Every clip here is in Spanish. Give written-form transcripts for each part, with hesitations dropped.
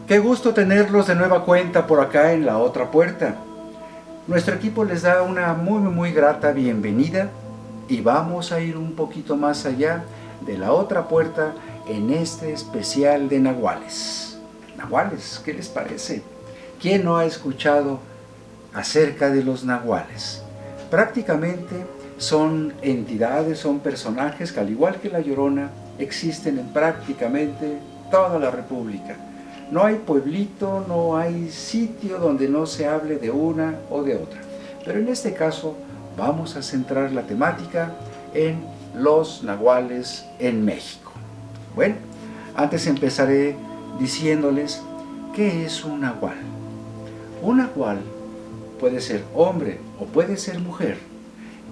Qué gusto tenerlos de nueva cuenta por acá en La Otra Puerta. Nuestro equipo les da una muy grata bienvenida y vamos a ir un poquito más allá de La Otra Puerta en este especial de nahuales. Nahuales, ¿qué les parece? ¿Quién no ha escuchado acerca de los nahuales? Prácticamente son entidades, son personajes que al igual que la Llorona existen en prácticamente toda la República. No hay pueblito, no hay sitio donde no se hable de una o de otra. Pero en este caso vamos a centrar la temática en los nahuales en México. Bueno, antes empezaré diciéndoles qué es un nahual. Un nahual puede ser hombre o puede ser mujer.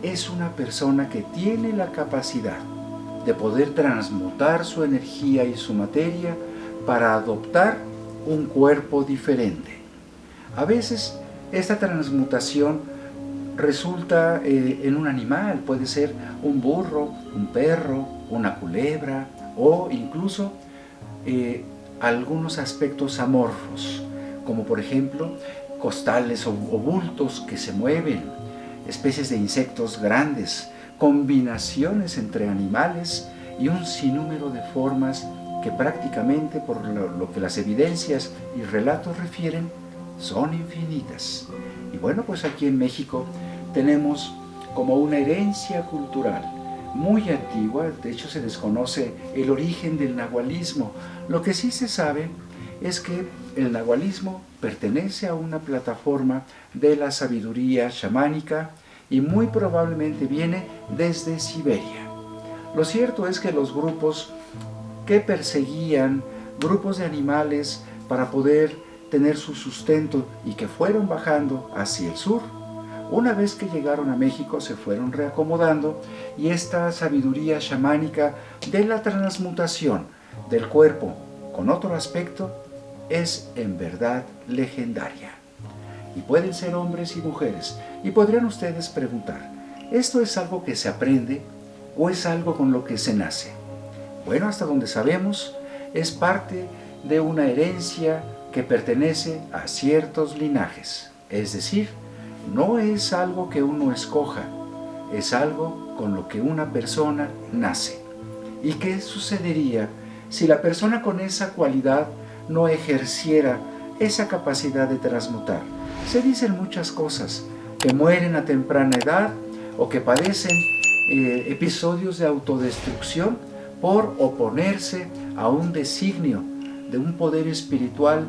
Es una persona que tiene la capacidad de poder transmutar su energía y su materia para adoptar un cuerpo diferente. A veces esta transmutación resulta en un animal, puede ser un burro, un perro, una culebra o incluso algunos aspectos amorfos, como por ejemplo costales o bultos que se mueven, especies de insectos grandes, combinaciones entre animales y un sinnúmero de formas que prácticamente, por lo que las evidencias y relatos refieren, son infinitas. Y bueno, pues aquí en México tenemos como una herencia cultural muy antigua. De hecho se desconoce el origen del nahualismo. Lo que sí se sabe es que el nahualismo pertenece a una plataforma de la sabiduría chamánica y muy probablemente viene desde Siberia. Lo cierto es que los grupos que perseguían grupos de animales para poder tener su sustento y que fueron bajando hacia el sur, una vez que llegaron a México se fueron reacomodando y esta sabiduría chamánica de la transmutación del cuerpo con otro aspecto es en verdad legendaria. Y pueden ser hombres y mujeres. Y podrían ustedes preguntar, ¿esto es algo que se aprende o es algo con lo que se nace? Bueno, hasta donde sabemos, es parte de una herencia que pertenece a ciertos linajes. Es decir, no es algo que uno escoja, es algo con lo que una persona nace. ¿Y qué sucedería si la persona con esa cualidad no ejerciera esa capacidad de transmutar? Se dicen muchas cosas, que mueren a temprana edad o que padecen episodios de autodestrucción por oponerse a un designio de un poder espiritual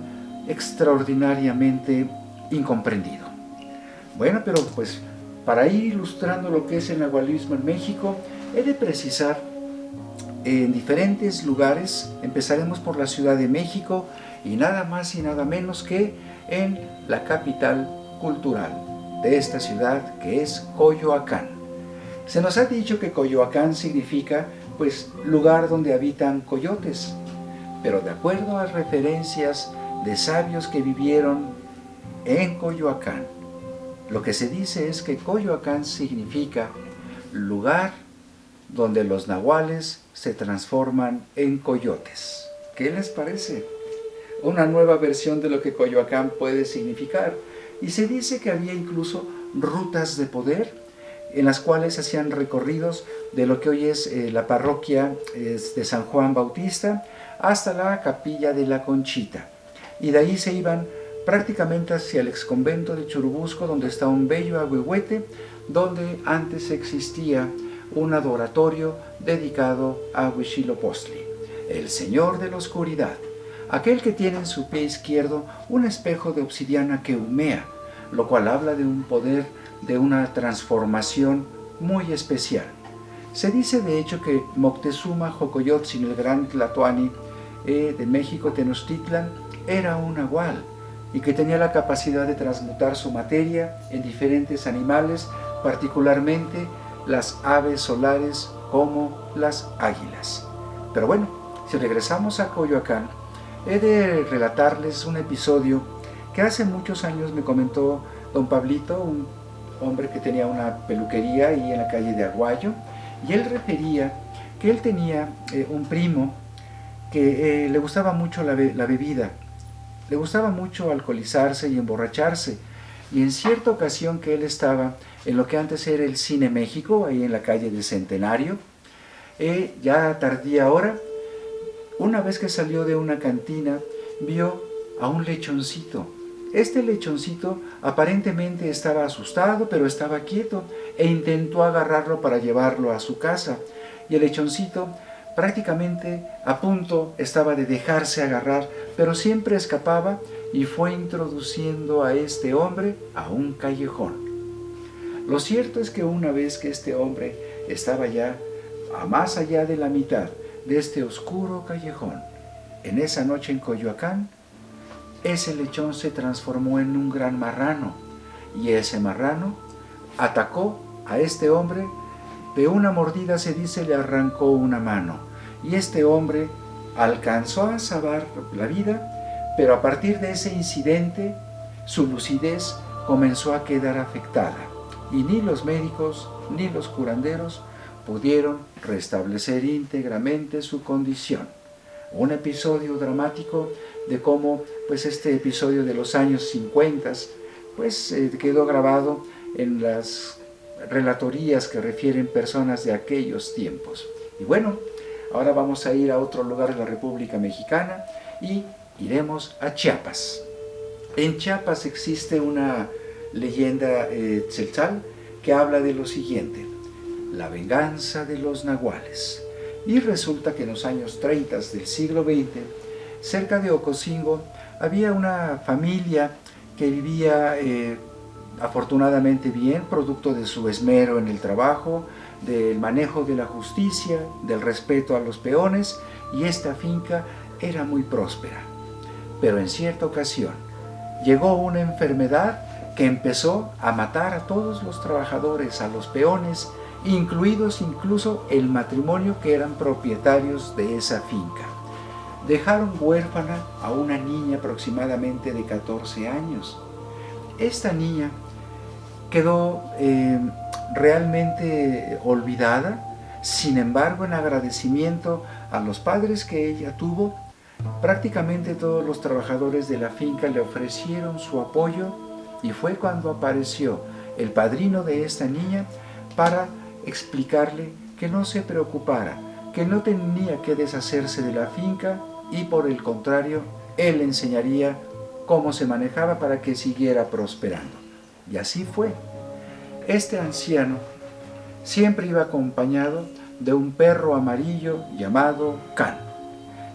extraordinariamente incomprendido. Bueno, pero pues para ir ilustrando lo que es el nahualismo en México, he de precisar en diferentes lugares. Empezaremos por la Ciudad de México y nada más y nada menos que en la capital cultural de esta ciudad, que es Coyoacán. Se nos ha dicho que Coyoacán significa pues lugar donde habitan coyotes, pero de acuerdo a referencias de sabios que vivieron en Coyoacán, lo que se dice es que Coyoacán significa lugar donde los nahuales se transforman en coyotes. ¿Qué les parece? Una nueva versión de lo que Coyoacán puede significar. Y se dice que había incluso rutas de poder en las cuales hacían recorridos de lo que hoy es la parroquia de San Juan Bautista hasta la capilla de la Conchita. Y de ahí se iban prácticamente hacia el exconvento de Churubusco, donde está un bello ahuehuete, donde antes existía un adoratorio dedicado a Huitzilopochtli, el señor de la oscuridad, aquel que tiene en su pie izquierdo un espejo de obsidiana que humea, lo cual habla de un poder, de una transformación muy especial. Se dice de hecho que Moctezuma Xocoyotzin, el gran Tlatoani de México, Tenochtitlan, era un nahual y que tenía la capacidad de transmutar su materia en diferentes animales, particularmente las aves solares como las águilas. Pero bueno, si regresamos a Coyoacán, he de relatarles un episodio que hace muchos años me comentó don Pablito, un hombre que tenía una peluquería ahí en la calle de Aguayo, y él refería que él tenía un primo que le gustaba mucho la bebida, le gustaba mucho alcoholizarse y emborracharse, y en cierta ocasión que él estaba en lo que antes era el Cine México, ahí en la calle de Centenario, ya a tardía hora, una vez que salió de una cantina, vio a un lechoncito. Este lechoncito aparentemente estaba asustado, pero estaba quieto, e intentó agarrarlo para llevarlo a su casa. Y el lechoncito prácticamente a punto estaba de dejarse agarrar, pero siempre escapaba y fue introduciendo a este hombre a un callejón. Lo cierto es que una vez que este hombre estaba ya a más allá de la mitad de este oscuro callejón, en esa noche en Coyoacán, ese lechón se transformó en un gran marrano, y ese marrano atacó a este hombre. De una mordida, se dice, le arrancó una mano, y este hombre alcanzó a salvar la vida, pero a partir de ese incidente su lucidez comenzó a quedar afectada, y ni los médicos ni los curanderos pudieron restablecer íntegramente su condición. Un episodio dramático de cómo pues este episodio de los años 50 pues quedó grabado en las relatorías que refieren personas de aquellos tiempos. Y bueno, ahora vamos a ir a otro lugar de la República Mexicana y iremos a Chiapas. En Chiapas existe una leyenda tzeltal que habla de lo siguiente: la venganza de los nahuales. Y resulta que en los años 30 del siglo XX, cerca de Ocosingo, había una familia que vivía afortunadamente bien, producto de su esmero en el trabajo, del manejo de la justicia, del respeto a los peones, y esta finca era muy próspera. Pero en cierta ocasión llegó una enfermedad que empezó a matar a todos los trabajadores, a los peones, incluidos incluso el matrimonio que eran propietarios de esa finca. Dejaron huérfana a una niña aproximadamente de 14 años. Esta niña quedó realmente olvidada. Sin embargo, en agradecimiento a los padres que ella tuvo, prácticamente todos los trabajadores de la finca le ofrecieron su apoyo, y fue cuando apareció el padrino de esta niña para explicarle que no se preocupara, que no tenía que deshacerse de la finca, y por el contrario, él le enseñaría cómo se manejaba para que siguiera prosperando. Y así fue. Este anciano siempre iba acompañado de un perro amarillo llamado Can.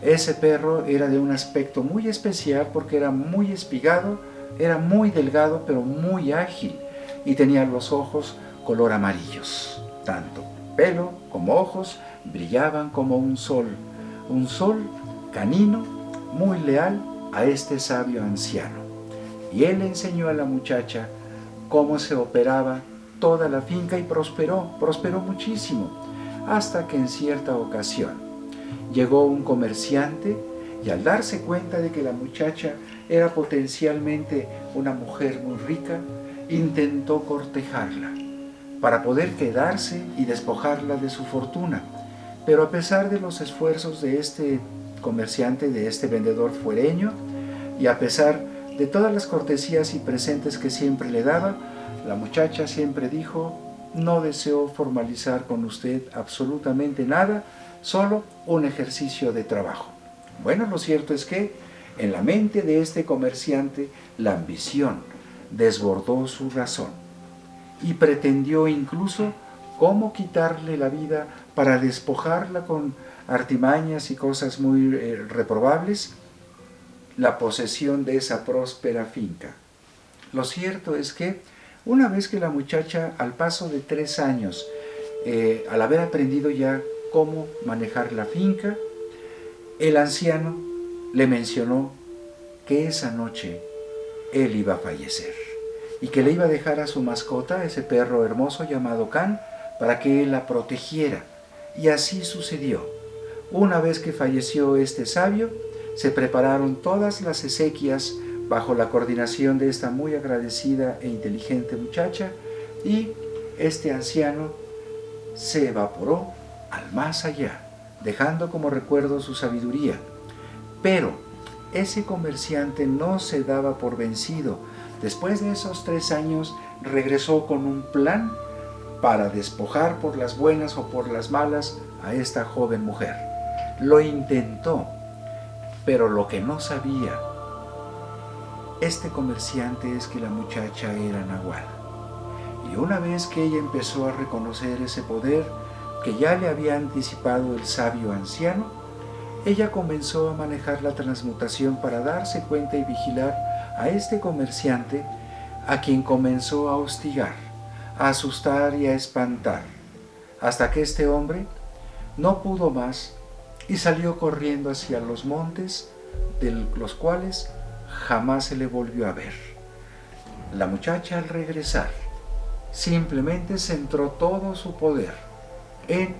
Ese perro era de un aspecto muy especial porque era muy espigado, era muy delgado pero muy ágil, y tenía los ojos color amarillos. Tanto pelo como ojos brillaban como un sol canino, muy leal a este sabio anciano. Y él le enseñó a la muchacha cómo se operaba toda la finca, y prosperó muchísimo, hasta que en cierta ocasión llegó un comerciante, y al darse cuenta de que la muchacha era potencialmente una mujer muy rica, intentó cortejarla para poder quedarse y despojarla de su fortuna. Pero a pesar de los esfuerzos de este comerciante, de este vendedor fuereño, y a pesar de todas las cortesías y presentes que siempre le daba, la muchacha siempre dijo: no deseo formalizar con usted absolutamente nada, solo un ejercicio de trabajo. Bueno, lo cierto es que en la mente de este comerciante la ambición desbordó su razón, y pretendió incluso cómo quitarle la vida para despojarla con artimañas y cosas muy reprobables, la posesión de esa próspera finca. Lo cierto es que una vez que la muchacha, al paso de 3 años, al haber aprendido ya cómo manejar la finca, el anciano le mencionó que esa noche él iba a fallecer, y que le iba a dejar a su mascota, ese perro hermoso llamado Can, para que él la protegiera. Y así sucedió. Una vez que falleció este sabio, se prepararon todas las exequias bajo la coordinación de esta muy agradecida e inteligente muchacha, y este anciano se evaporó al más allá, dejando como recuerdo su sabiduría. Pero ese comerciante no se daba por vencido. Después de esos 3 años regresó con un plan para despojar por las buenas o por las malas a esta joven mujer. Lo intentó, pero lo que no sabía este comerciante es que la muchacha era nahual. Y una vez que ella empezó a reconocer ese poder que ya le había anticipado el sabio anciano, ella comenzó a manejar la transmutación para darse cuenta y vigilar a este comerciante, a quien comenzó a hostigar, a asustar y a espantar, hasta que este hombre no pudo más y salió corriendo hacia los montes, de los cuales jamás se le volvió a ver. La muchacha, al regresar, simplemente centró todo su poder en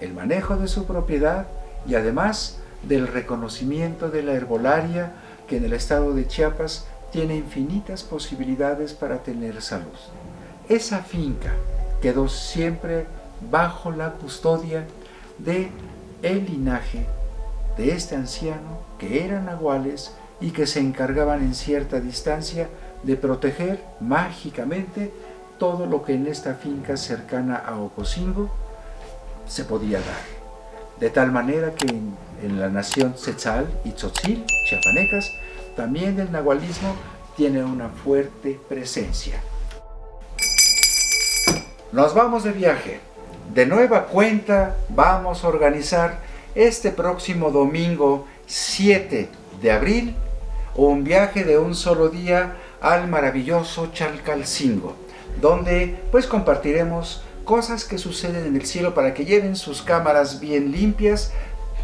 el manejo de su propiedad y además del reconocimiento de la herbolaria, que en el estado de Chiapas tiene infinitas posibilidades para tener salud. Esa finca quedó siempre bajo la custodia de el linaje de este anciano, que eran nahuales y que se encargaban en cierta distancia de proteger mágicamente todo lo que en esta finca cercana a Ocosingo se podía dar. De tal manera que en la nación Tzetzal y Tzotzil, chiapanecas, también el nahualismo tiene una fuerte presencia. Nos vamos de viaje. De nueva cuenta vamos a organizar este próximo domingo 7 de abril un viaje de un solo día al maravilloso Chalcalcingo, donde pues compartiremos cosas que suceden en el cielo para que lleven sus cámaras bien limpias.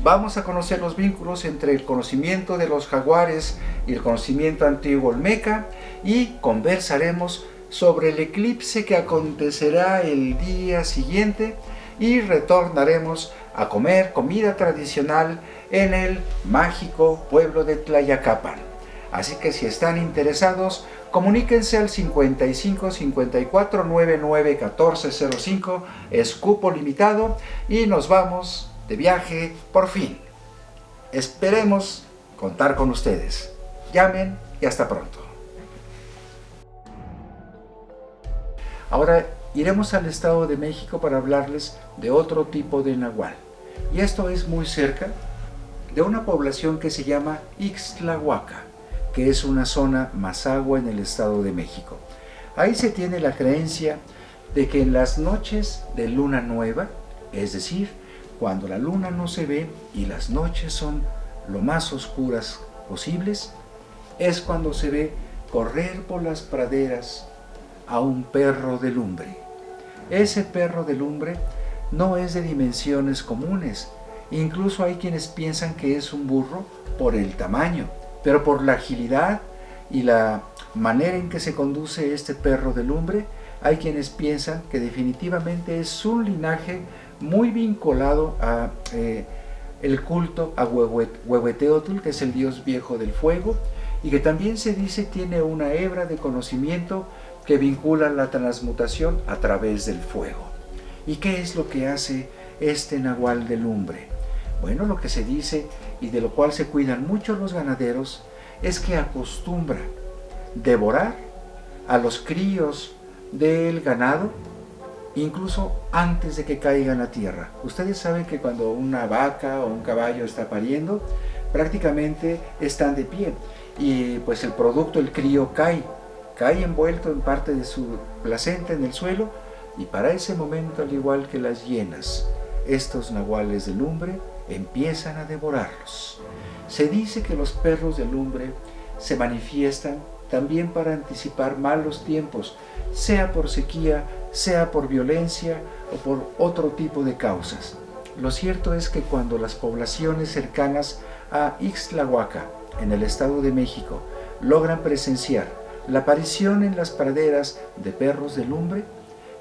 Vamos a conocer los vínculos entre el conocimiento de los jaguares y el conocimiento antiguo olmeca, y conversaremos sobre el eclipse que acontecerá el día siguiente, y retornaremos a comer comida tradicional en el mágico pueblo de Tlayacapan. Así que si están interesados, comuníquense al 55 54 99 14 05, es cupo limitado, y nos vamos de viaje por fin. Esperemos contar con ustedes. Llamen y hasta pronto. Ahora iremos al Estado de México para hablarles de otro tipo de nahual. Y esto es muy cerca de una población que se llama Ixtlahuaca, que es una zona mazahua en el Estado de México. Ahí se tiene la creencia de que en las noches de luna nueva, es decir, cuando la luna no se ve y las noches son lo más oscuras posibles, es cuando se ve correr por las praderas a un perro de lumbre. Ese perro de lumbre no es de dimensiones comunes, incluso hay quienes piensan que es un burro por el tamaño, pero por la agilidad y la manera en que se conduce este perro de lumbre, hay quienes piensan que definitivamente es un linaje muy vinculado a el culto a Huehueteotl, que es el dios viejo del fuego, y que también se dice tiene una hebra de conocimiento que vincula la transmutación a través del fuego. ¿Y qué es lo que hace este nahual de lumbre? Bueno, lo que se dice, y de lo cual se cuidan mucho los ganaderos, es que acostumbra devorar a los críos del ganado incluso antes de que caigan a tierra. Ustedes saben que cuando una vaca o un caballo está pariendo, prácticamente están de pie, y pues el producto, el crío, cae envuelto en parte de su placenta en el suelo, y para ese momento, al igual que las hienas, estos nahuales de lumbre empiezan a devorarlos. Se dice que los perros de lumbre se manifiestan también para anticipar malos tiempos, sea por sequía, sea por violencia o por otro tipo de causas. Lo cierto es que cuando las poblaciones cercanas a Ixtlahuaca, en el Estado de México, logran presenciar la aparición en las praderas de perros de lumbre,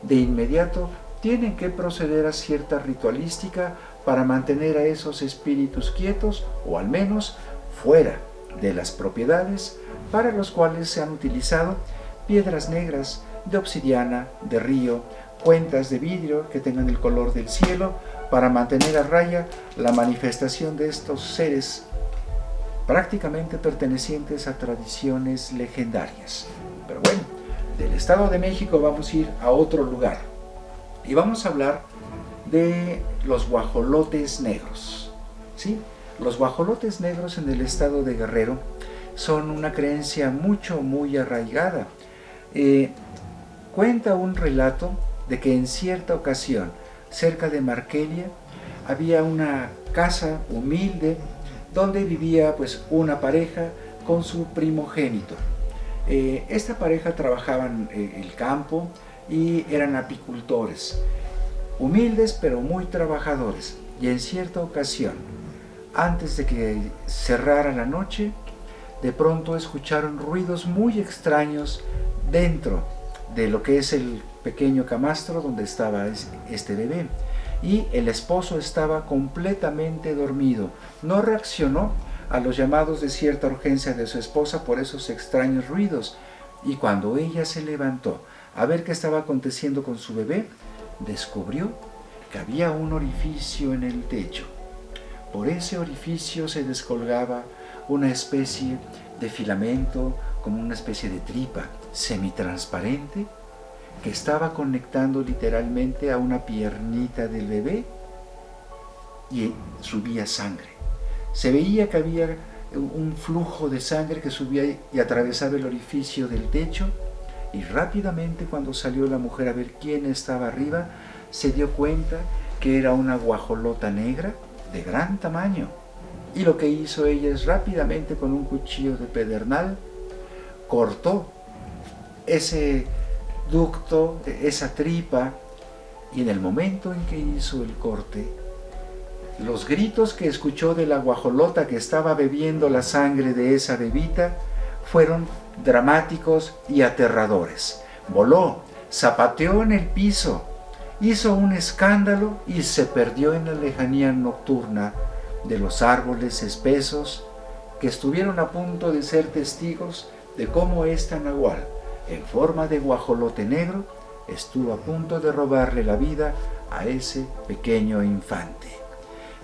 de inmediato tienen que proceder a cierta ritualística para mantener a esos espíritus quietos, o al menos fuera de las propiedades, para los cuales se han utilizado piedras negras de obsidiana, de río, cuentas de vidrio que tengan el color del cielo, para mantener a raya la manifestación de estos seres prácticamente pertenecientes a tradiciones legendarias. Pero bueno, del Estado de México vamos a ir a otro lugar y vamos a hablar de los guajolotes negros. ¿Sí? Los guajolotes negros en el estado de Guerrero son una creencia muy arraigada. Cuenta un relato de que en cierta ocasión, cerca de Marquelia, había una casa humilde donde vivía pues una pareja con su primogénito. Esta pareja trabajaba en el campo y eran apicultores, humildes pero muy trabajadores. Y en cierta ocasión, antes de que cerrara la noche, de pronto escucharon ruidos muy extraños dentro de lo que es el pequeño camastro donde estaba este bebé. Y el esposo estaba completamente dormido, no reaccionó a los llamados de cierta urgencia de su esposa por esos extraños ruidos. Y cuando ella se levantó a ver qué estaba aconteciendo con su bebé, descubrió que había un orificio en el techo. Por ese orificio se descolgaba una especie de filamento, como una especie de tripa semitransparente, que estaba conectando literalmente a una piernita del bebé y subía sangre. Se veía que había un flujo de sangre que subía y atravesaba el orificio del techo, y rápidamente, cuando salió la mujer a ver quién estaba arriba, se dio cuenta que era una guajolota negra de gran tamaño. Y lo que hizo ella es rápidamente, con un cuchillo de pedernal, cortó ese ducto, esa tripa, y en el momento en que hizo el corte, los gritos que escuchó de la guajolota que estaba bebiendo la sangre de esa bebita fueron dramáticos y aterradores. Voló, zapateó en el piso, hizo un escándalo y se perdió en la lejanía nocturna de los árboles espesos que estuvieron a punto de ser testigos de cómo esta nahual, en forma de guajolote negro, estuvo a punto de robarle la vida a ese pequeño infante.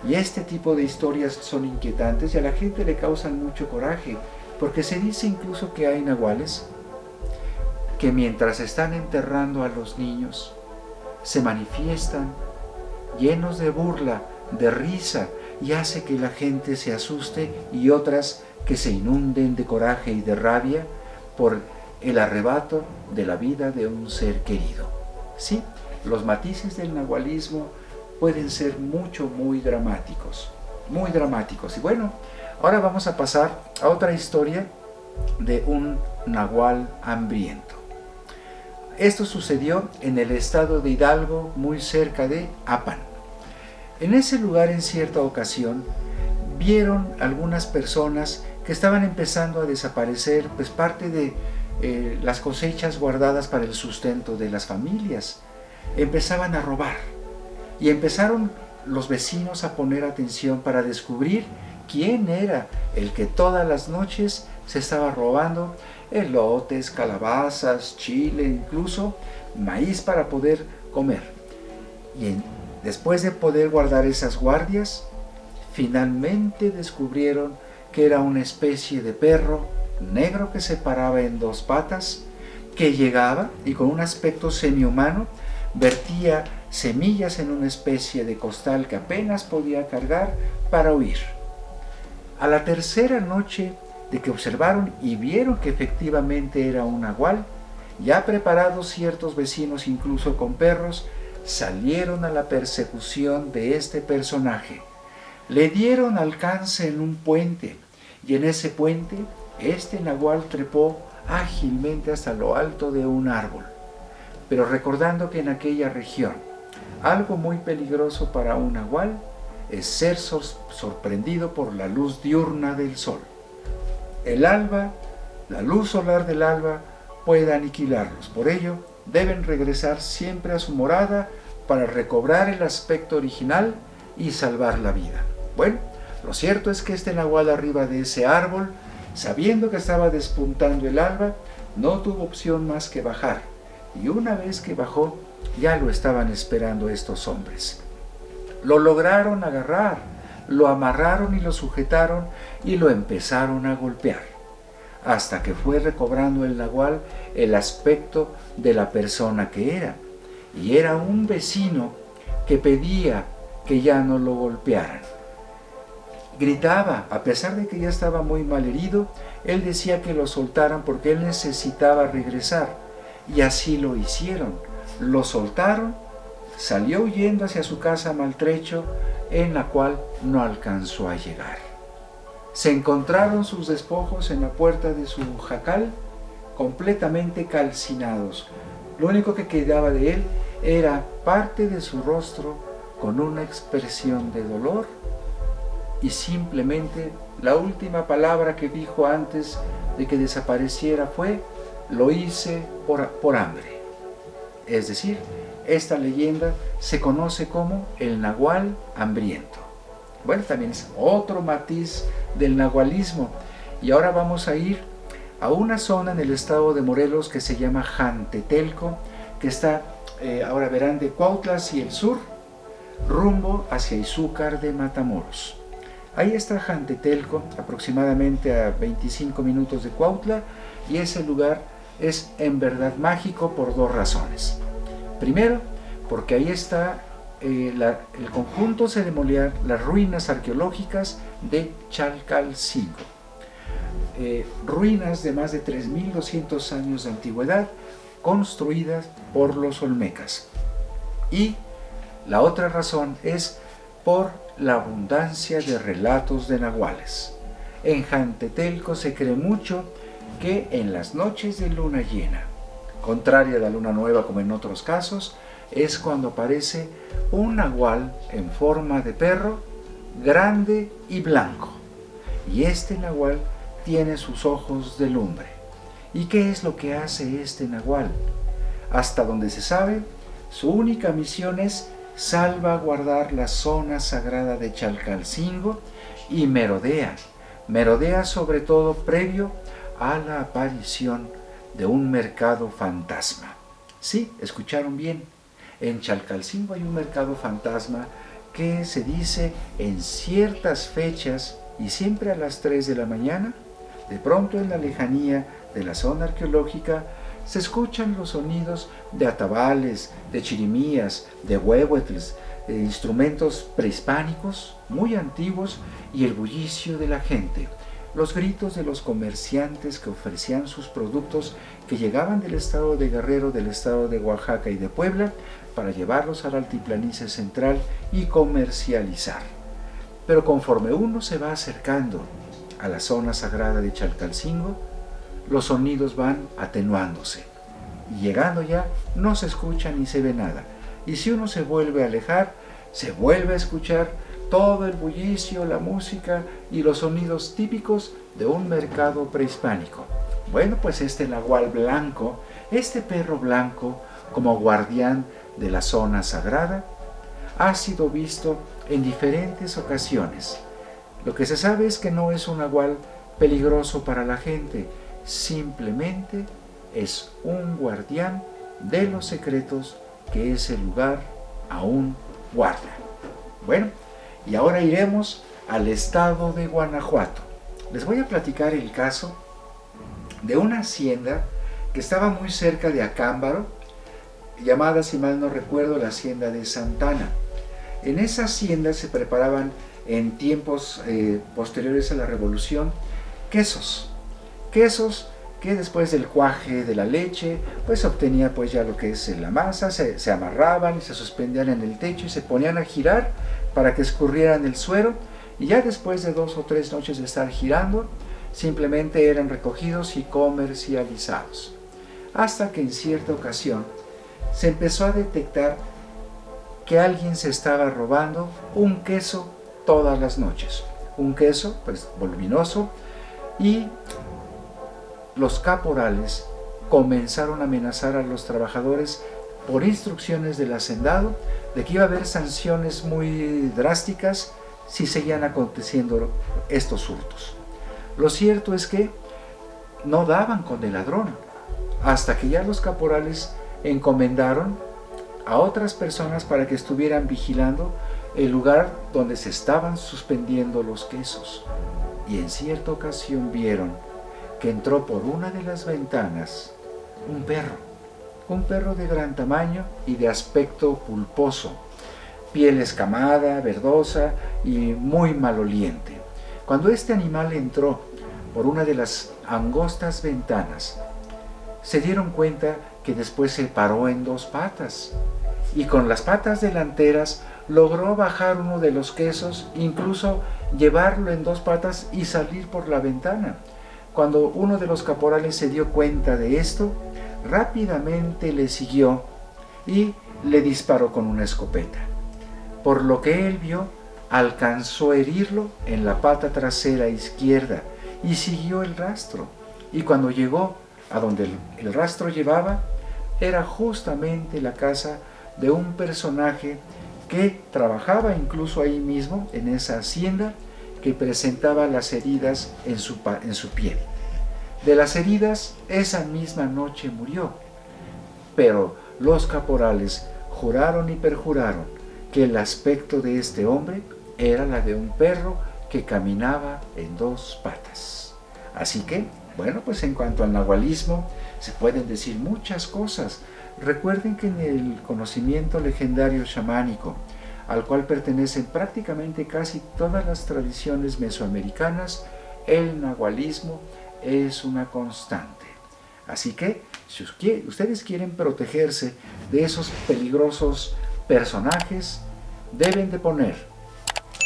Y este tipo de historias son inquietantes y a la gente le causan mucho coraje, porque se dice incluso que hay nahuales que mientras están enterrando a los niños, se manifiestan llenos de burla, de risa, y hace que la gente se asuste, y otras que se inunden de coraje y de rabia por el arrebato de la vida de un ser querido. Sí, los matices del nahualismo pueden ser muy dramáticos, muy dramáticos. Y bueno, ahora vamos a pasar a otra historia de un nahual hambriento. Esto sucedió en el estado de Hidalgo, muy cerca de Apan. En ese lugar, en cierta ocasión, vieron algunas personas que estaban empezando a desaparecer, pues parte de las cosechas guardadas para el sustento de las familias. Empezaban a robar y empezaron los vecinos a poner atención para descubrir quién era el que todas las noches se estaba robando elotes, calabazas, chile, incluso maíz para poder comer. Y después de poder guardar esas guardias, finalmente descubrieron que era una especie de perro negro que se paraba en dos patas, que llegaba y con un aspecto semihumano vertía semillas en una especie de costal que apenas podía cargar para huir. A la tercera noche de que observaron y vieron que efectivamente era un nahual, ya preparados ciertos vecinos incluso con perros, salieron a la persecución de este personaje. Le dieron alcance en un puente, y en ese puente este nahual trepó ágilmente hasta lo alto de un árbol. Pero recordando que en aquella región algo muy peligroso para un nahual es ser sorprendido por la luz diurna del sol. El alba, la luz solar del alba puede aniquilarlos. Por ello, deben regresar siempre a su morada para recobrar el aspecto original y salvar la vida. Bueno, lo cierto es que este nahual arriba de ese árbol, sabiendo que estaba despuntando el alba, no tuvo opción más que bajar. Y una vez que bajó, ya lo estaban esperando estos hombres. Lo lograron agarrar, lo amarraron y lo sujetaron y lo empezaron a golpear, hasta que fue recobrando el nagual el aspecto de la persona que era, y era un vecino que pedía que ya no lo golpearan. Gritaba, a pesar de que ya estaba muy mal herido, él decía que lo soltaran porque él necesitaba regresar, y así lo hicieron. Lo soltaron, salió huyendo hacia su casa maltrecho, en la cual no alcanzó a llegar. Se encontraron sus despojos en la puerta de su jacal, completamente calcinados. Lo único que quedaba de él era parte de su rostro con una expresión de dolor, y simplemente la última palabra que dijo antes de que desapareciera fue: lo hice por hambre. Es decir, esta leyenda se conoce como el nagual hambriento. Bueno, también es otro matiz del nagualismo. Y ahora vamos a ir a una zona en el estado de Morelos que se llama Jantetelco, que está, ahora verán, de Cuautla hacia el sur, rumbo hacia Izúcar de Matamoros. Ahí está Jantetelco, aproximadamente a 25 minutos de Cuautla, y ese lugar es en verdad mágico por dos razones. Primero, porque ahí está el conjunto ceremonial, las ruinas arqueológicas de Chalcalcingo. Ruinas de más de 3.200 años de antigüedad, construidas por los olmecas. Y la otra razón es por la abundancia de relatos de nahuales. En Jantetelco se cree mucho que en las noches de luna llena, contraria a la luna nueva como en otros casos, es cuando aparece un nahual en forma de perro, grande y blanco. Y este nahual tiene sus ojos de lumbre. ¿Y qué es lo que hace este nahual? Hasta donde se sabe, su única misión es salvaguardar la zona sagrada de Chalcalcingo y merodea sobre todo previo a la aparición de un mercado fantasma. Sí, escucharon bien, en Chalcalcingo hay un mercado fantasma que se dice en ciertas fechas y siempre a las 3 de la mañana, de pronto en la lejanía de la zona arqueológica, se escuchan los sonidos de atabales, de chirimías, de huehuetles, de instrumentos prehispánicos muy antiguos y el bullicio de la gente, los gritos de los comerciantes que ofrecían sus productos que llegaban del estado de Guerrero, del estado de Oaxaca y de Puebla para llevarlos a la altiplanicie central y comercializar. Pero conforme uno se va acercando a la zona sagrada de Chalcalcingo, los sonidos van atenuándose y llegando ya no se escucha ni se ve nada, y si uno se vuelve a alejar, se vuelve a escuchar todo el bullicio, la música y los sonidos típicos de un mercado prehispánico. Bueno, pues este nahual blanco, este perro blanco como guardián de la zona sagrada, ha sido visto en diferentes ocasiones. Lo que se sabe es que no es un nahual peligroso para la gente, simplemente es un guardián de los secretos que ese lugar aún guarda. Bueno, y ahora iremos al estado de Guanajuato. Les voy a platicar el caso de una hacienda que estaba muy cerca de Acámbaro, llamada, si mal no recuerdo, la hacienda de Santana. En esa hacienda se preparaban en tiempos posteriores a la Revolución quesos que después del cuaje de la leche pues se obtenía pues ya lo que es la masa, se amarraban y se suspendían en el techo y se ponían a girar para que escurrieran el suero, y ya después de 2 o 3 noches de estar girando simplemente eran recogidos y comercializados, hasta que en cierta ocasión se empezó a detectar que alguien se estaba robando un queso todas las noches, un queso pues voluminoso, y los caporales comenzaron a amenazar a los trabajadores por instrucciones del hacendado de que iba a haber sanciones muy drásticas si seguían aconteciendo estos hurtos. Lo cierto es que no daban con el ladrón, hasta que ya los caporales encomendaron a otras personas para que estuvieran vigilando el lugar donde se estaban suspendiendo los quesos, y en cierta ocasión vieron que entró por una de las ventanas un perro de gran tamaño y de aspecto pulposo, piel escamada, verdosa y muy maloliente. Cuando este animal entró por una de las angostas ventanas, se dieron cuenta que después se paró en dos patas y con las patas delanteras logró bajar uno de los quesos, incluso llevarlo en dos patas y salir por la ventana. Cuando uno de los caporales se dio cuenta de esto, rápidamente le siguió y le disparó con una escopeta. Por lo que él vio, alcanzó a herirlo en la pata trasera izquierda y siguió el rastro. Y cuando llegó a donde el rastro llevaba, era justamente la casa de un personaje que trabajaba incluso ahí mismo, en esa hacienda, que presentaba las heridas en su piel. De las heridas, esa misma noche murió. Pero los caporales juraron y perjuraron que el aspecto de este hombre era la de un perro que caminaba en dos patas. Así que, bueno, pues en cuanto al nahualismo, se pueden decir muchas cosas. Recuerden que en el conocimiento legendario chamánico, al cual pertenecen prácticamente casi todas las tradiciones mesoamericanas, el nahualismo es una constante. Así que, si ustedes quieren protegerse de esos peligrosos personajes, deben de poner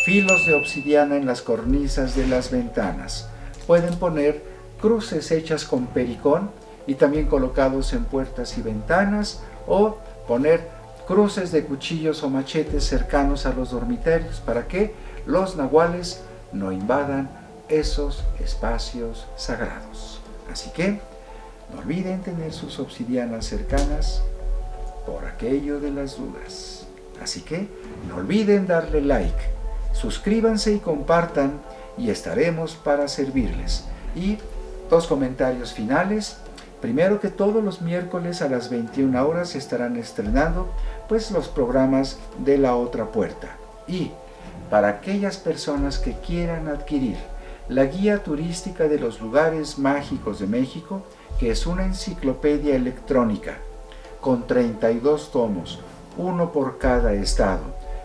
filos de obsidiana en las cornisas de las ventanas. Pueden poner cruces hechas con pericón y también colocados en puertas y ventanas, o poner cruces de cuchillos o machetes cercanos a los dormitorios para que los nahuales no invadan esos espacios sagrados. Así que no olviden tener sus obsidianas cercanas por aquello de las dudas. Así que no olviden darle like, suscríbanse y compartan, y estaremos para servirles. Y dos comentarios finales. Primero, que todos los miércoles a las 21 horas se estarán estrenando pues los programas de La Otra Puerta. Y para aquellas personas que quieran adquirir la guía turística de los lugares mágicos de México, que es una enciclopedia electrónica con 32 tomos, uno por cada estado,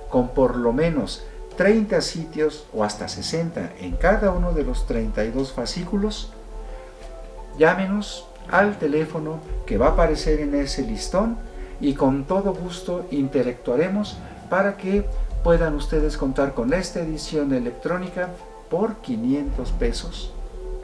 con por lo menos 30 sitios o hasta 60 en cada uno de los 32 fascículos, llámenos al teléfono que va a aparecer en ese listón y con todo gusto interactuaremos para que puedan ustedes contar con esta edición electrónica por 500 pesos.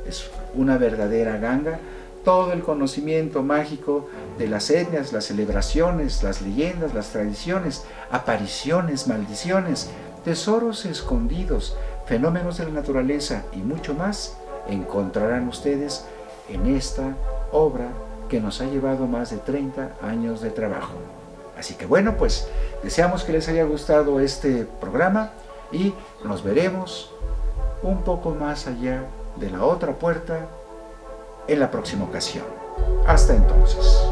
Es una verdadera ganga. Todo el conocimiento mágico de las etnias, las celebraciones, las leyendas, las tradiciones, apariciones, maldiciones, tesoros escondidos, fenómenos de la naturaleza y mucho más encontrarán ustedes en esta obra que nos ha llevado más de 30 años de trabajo. Así que bueno, pues deseamos que les haya gustado este programa y nos veremos un poco más allá de La Otra Puerta en la próxima ocasión. Hasta entonces.